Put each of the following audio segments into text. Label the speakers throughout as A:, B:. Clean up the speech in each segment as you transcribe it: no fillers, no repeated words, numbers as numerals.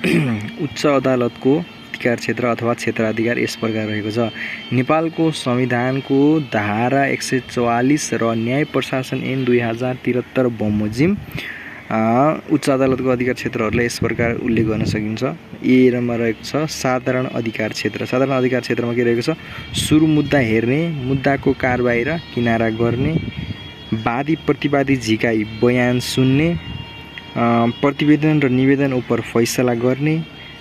A: उच्च अदालतको अधिकार क्षेत्र अथवा क्षेत्राधिकार यस प्रकार रहेको छ। नेपालको संविधानको धारा 144 र न्याय प्रशासन ऐन 2073 बमोजिम उच्च अदालतको अधिकार क्षेत्रहरूलाई यस प्रकार उल्लेख गर्न सकिन्छ। एमा रहेको छ साधारण अधिकार क्षेत्र। साधारण अधिकार क्षेत्रमा के रहेको छ? सुरु मुद्दा हेर्ने, मुद्दाको कारबाही र किनारा गर्ने, वादी प्रतिवादी झिकाई बयान सुन्ने, प्रतिवेदन र निवेदन उप फैसला गर्ने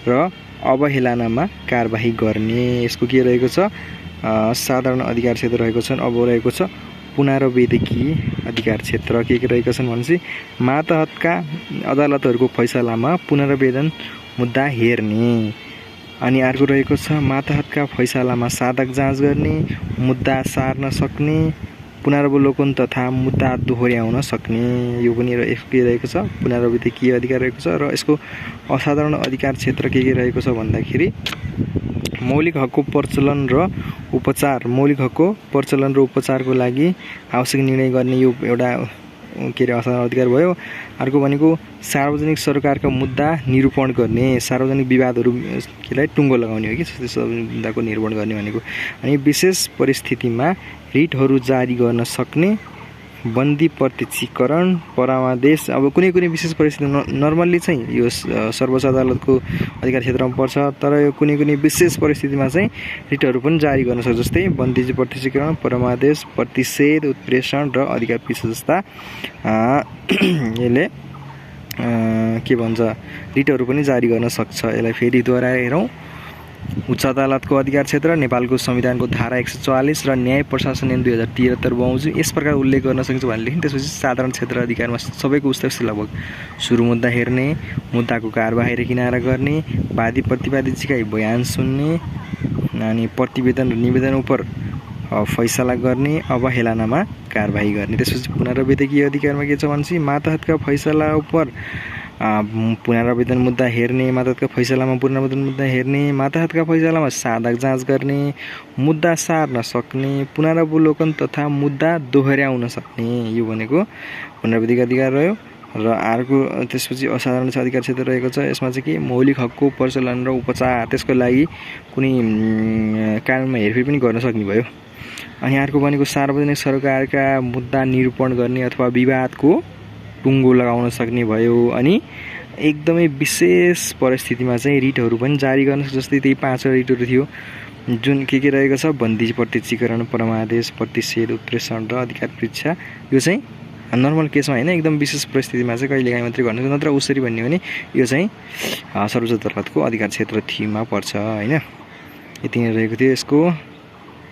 A: र अवहेलनामा कारबाही गर्ने। यसको के रहेको छ? साधारण अधिकार क्षेत्र रहेको छ। अब रहेको छ पुनरावृत्तिकीय अधिकार क्षेत्र। के रहेका छन् भनेपछि मातहतका अदालतहरूको फैसलामा पुनरावेदन मुद्दा हेर्ने। अनि अर्को रहेको छ मातहतका फैसलामा साधक जाँच गर्ने, मुद्दा सार्न सक्ने, पुनरावलोकन तथा मुद्दा दोहोर्याउन सक्ने। यो पनि के रहेको छ? पुनरावृत्तिकीय अधिकार रहेको छ। र यसको असाधारण अधिकार क्षेत्र के रहेको छ भन्दाखेरि मौलिक हकको प्रचलन र उपचार। मौलिक हकको प्रचलन र उपचारको लागि आवश्यक निर्णय गर्ने यो एउटा असाधारण अधिकार भयो। अर्को भनेको सार्वजनिक सरकारका मुद्दा निरूपण गर्ने, सार्वजनिक विवादहरूलाई टुङ्गो लगाउने हो कि त्यस्तो मुद्दाको निरूपण गर्ने भनेको। अनि विशेष परिस्थितिमा रिटहरू जारी गर्न सक्ने, बन्दी प्रत्यक्षीकरण, परामर्श। अब कुनै विशेष परिस्थिति नर्मल्ली चाहिँ यो सर्वोच्च अदालतको अधिकार क्षेत्रमा पर्छ, तर यो कुनै विशेष परिस्थितिमा चाहिँ रिटहरू पनि जारी गर्न सक्छ। जस्तै बन्दी प्रत्यक्षीकरण, परामर्श, प्रतिषेध, उत्प्रेषण र अधिकार पीछा जस्ता यसले के भन्छ रिटहरू पनि जारी गर्न सक्छ। यसलाई फेरि दोहोऱ्याएर हेरौँ। उच्च अदालतको अधिकार क्षेत्र नेपालको संविधानको धारा 144 र न्याय प्रशासन ऐन 2073 बमोजिम यस प्रकार उल्लेख गर्न सकिन्छ भनेदेखि त्यसपछि साधारण क्षेत्र अधिकारमा सबैको उस्तै लगभग सुरु मुद्दा हेर्ने, मुद्दाको कारबाही र किनारा गर्ने, वादी प्रतिवादी झिकाई बयान सुन्ने, अनि प्रतिवेदन र निवेदन उप फैसला गर्ने, अवहेलनामा कारबाही गर्ने। त्यसपछि पुनरावृत्तिकीय अधिकारमा के छ भनेपछि मातहतका फैसला उप पुनरावेदन मुद्दा हेर्ने, मातहतका फैसलामा पुनरावेदन मुद्दा हेर्ने, मातहतका फैसलामा साधक जाँच गर्ने, मुद्दा सार्न सक्ने, पुनरावलोकन तथा मुद्दा दोहोर्याउन सक्ने। यो भनेको पुनरावृत्तिक अधिकार रह्यो। र अर्को त्यसपछि असाधारण अधिकार क्षेत्र रहेको छ। यसमा चाहिँ के मौलिक हकको प्रचलन र उपचार, त्यसको लागि कुनै कानुनमा हेरफेर पनि गर्न सक्ने भयो। अनि अर्को भनेको सार्वजनिक सरकारका मुद्दा निरूपण गर्ने अथवा विवादको टुङ्गो लगाउन सक्ने भयो। अनि एकदमै विशेष परिस्थितिमा चाहिँ रिटहरू पनि जारी गर्न सक्छ। जस्तै त्यही 5 रिटहरू थियो जुन के रहेको छ? बन्दी प्रत्यक्षीकरण, परमादेश, प्रतिषेध, उत्प्रेषण र अधिकार परीक्षा। यो चाहिँ नर्मल केसमा होइन, एकदम विशेष परिस्थितिमा चाहिँ कहिलेकाहीँ मात्रै गर्न सक्छ। नत्र उसरी भन्यो भने यो चाहिँ सर्वोच्च अदालतको अधिकार क्षेत्र 3 मा पर्छ होइन। यति नै रहेको थियो यसको